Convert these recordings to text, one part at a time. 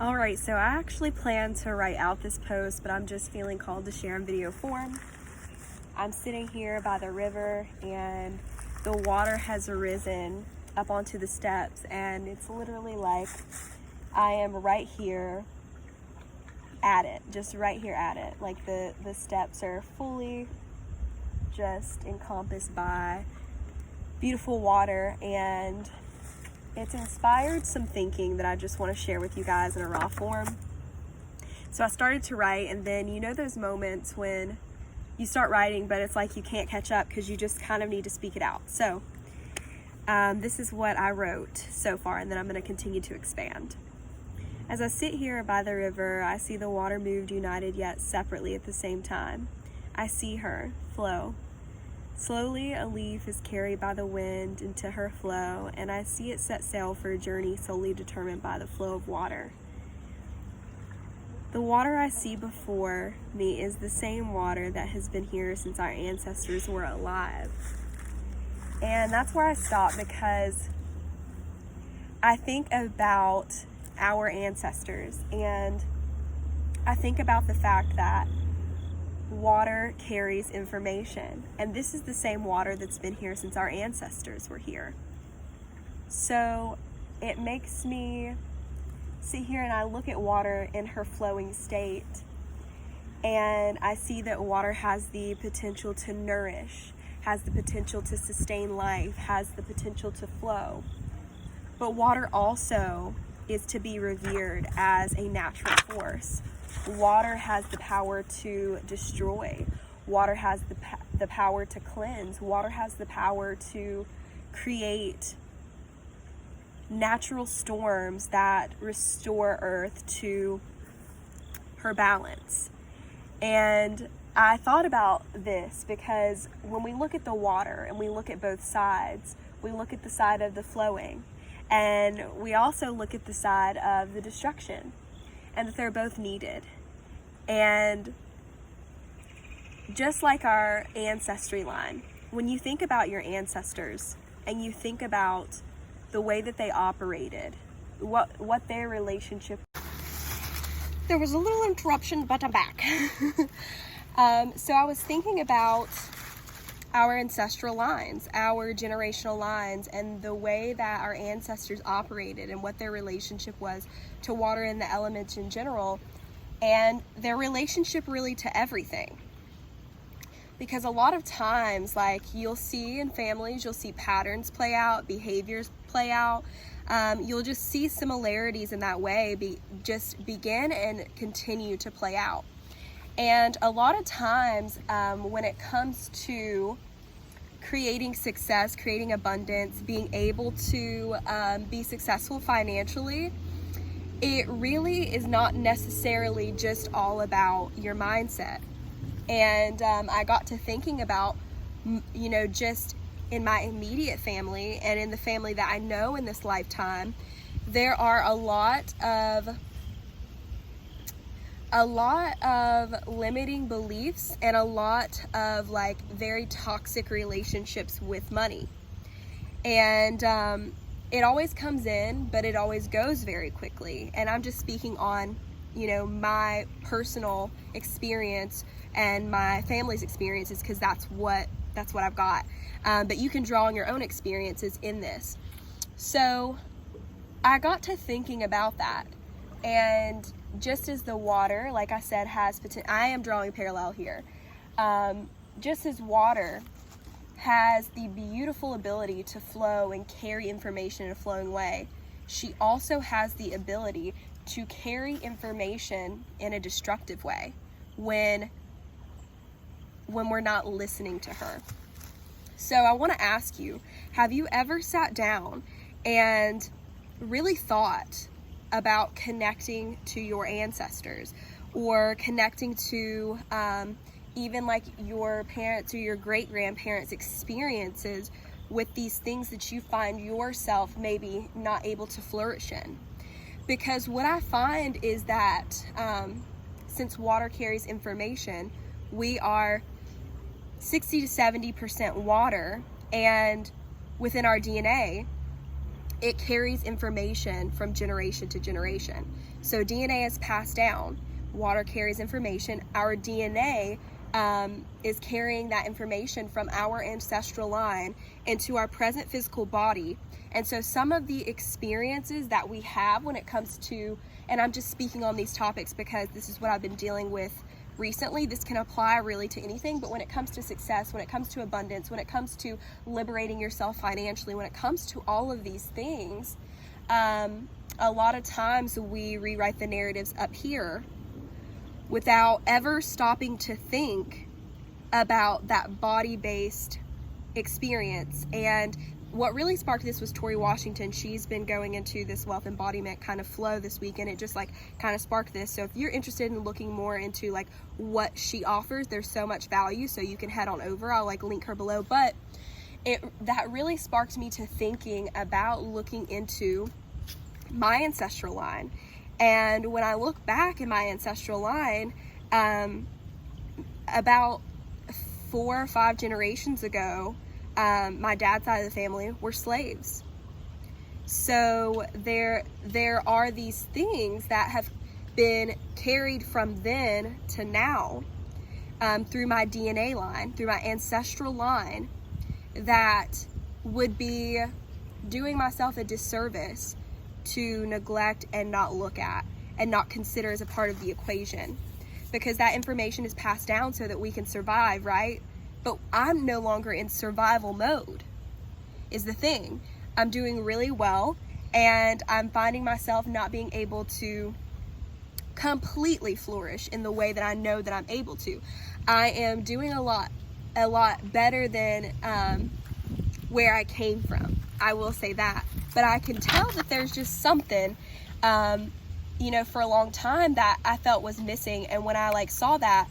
Alright, so I actually plan to write out this post, but I'm just feeling called to share in video form. I'm sitting here by the river and the water has arisen up onto the steps, and it's literally like I am right here at it, just right here at it. Like the steps are fully just encompassed by beautiful water, and it's inspired some thinking that I just want to share with you guys in a raw form. So I started to write, and then you know those moments when you start writing but it's like you can't catch up because you just kind of need to speak it out. So this is what I wrote so far, and then I'm going to continue to expand. As I sit here by the river, I see the water moved united yet separately at the same time. I see her flow. Slowly a leaf is carried by the wind into her flow, and I see it set sail for a journey solely determined by the flow of water. The water I see before me is the same water that has been here since our ancestors were alive. And that's where I stop, because I think about our ancestors, and I think about the fact that water carries information, and this is the same water that's been here since our ancestors were here. So it makes me sit here and I look at water in her flowing state, and I see that water has the potential to nourish, has the potential to sustain life, has the potential to flow. But water also is to be revered as a natural force. Water has the power to destroy. Water has the power to cleanse. Water has the power to create natural storms that restore Earth to her balance. And I thought about this because when we look at the water and we look at both sides, we look at the side of the flowing, and we also look at the side of the destruction, and that they're both needed. And just like our ancestry line, when you think about your ancestors and you think about the way that they operated, what their relationship. There was a little interruption, but I'm back. So I was thinking about our ancestral lines, our generational lines, and the way that our ancestors operated and what their relationship was to water and the elements in general, and their relationship really to everything. Because a lot of times, like, you'll see in families, you'll see patterns play out, behaviors play out. You'll just see similarities in that way just begin and continue to play out. And a lot of times when it comes to creating success, creating abundance, being able to be successful financially, it really is not necessarily just all about your mindset. And I got to thinking about, just in my immediate family and in the family that I know in this lifetime, there are a lot of limiting beliefs and a lot of very toxic relationships with money. And it always comes in, but it always goes very quickly. And I'm just speaking on, my personal experience and my family's experiences, because that's what I've got. But you can draw on your own experiences in this. So I got to thinking about that. And just as the water, like I said, has potential, I am drawing a parallel here. Just as water has the beautiful ability to flow and carry information in a flowing way, she also has the ability to carry information in a destructive way when we're not listening to her. So I want to ask you, have you ever sat down and really thought about connecting to your ancestors, or connecting to even your parents or your great-grandparents' experiences with these things that you find yourself maybe not able to flourish in? Because what I find is that since water carries information, we are 60 to 70% water, and within our DNA, it carries information from generation to generation. So DNA is passed down. Water carries information. Our DNA is carrying that information from our ancestral line into our present physical body. And so some of the experiences that we have when it comes to, and I'm just speaking on these topics because this is what I've been dealing with recently. This can apply really to anything, but when it comes to success, when it comes to abundance, when it comes to liberating yourself financially, when it comes to all of these things, a lot of times we rewrite the narratives up here without ever stopping to think about that body-based experience. And what really sparked this was Tori Washington. She's been going into this wealth embodiment kind of flow this week, and it just like kind of sparked this. So if you're interested in looking more into like what she offers, there's so much value, so you can head on over. I'll like link her below. But that really sparked me to thinking about looking into my ancestral line. And when I look back in my ancestral line, about 4 or 5 generations ago, my dad's side of the family were slaves. So there are these things that have been carried from then to now, through my DNA line, through my ancestral line, that would be doing myself a disservice to neglect and not look at and not consider as a part of the equation, because that information is passed down so that we can survive, right? But I'm no longer in survival mode, is the thing. I'm doing really well, and I'm finding myself not being able to completely flourish in the way that I know that I'm able to. I am doing a lot better than where I came from. I will say that. But I can tell that there's just something, for a long time that I felt was missing. And when I saw that,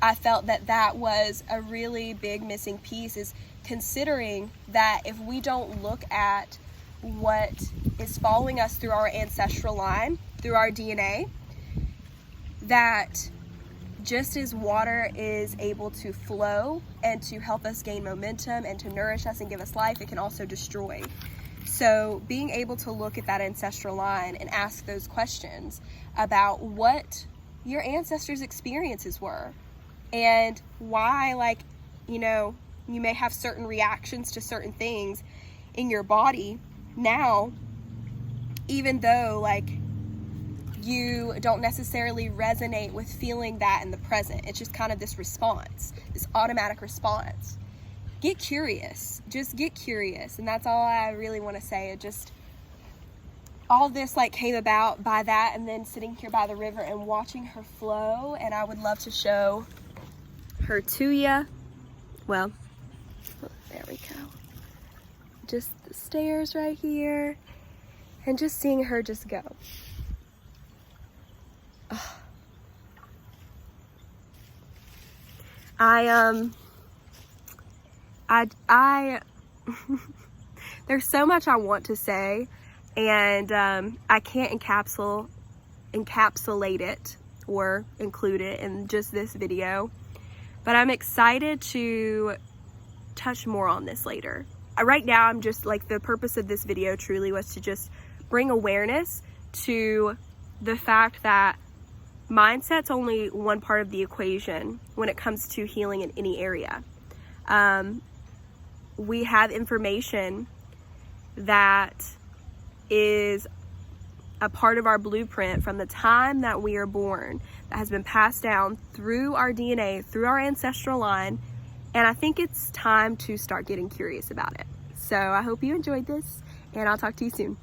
I felt that was a really big missing piece, is considering that if we don't look at what is following us through our ancestral line, through our DNA, that just as water is able to flow and to help us gain momentum and to nourish us and give us life, it can also destroy. So being able to look at that ancestral line and ask those questions about what your ancestors' experiences were and why, you may have certain reactions to certain things in your body now, even though you don't necessarily resonate with feeling that in the present. It's just kind of this response, this automatic response. Get curious. Just get curious. And that's all I really want to say. It just, all this came about by that, and then sitting here by the river and watching her flow. And I would love to show her to you. Well, there we go. Just the stairs right here, and just seeing her just go. There's so much I want to say, and I can't encapsulate it or include it in just this video, but I'm excited to touch more on this later. Right now, I'm just the purpose of this video truly was to just bring awareness to the fact that mindset's only one part of the equation when it comes to healing in any area. We have information that is a part of our blueprint from the time that we are born, that has been passed down through our DNA, through our ancestral line, and I think it's time to start getting curious about it. So I hope you enjoyed this, and I'll talk to you soon.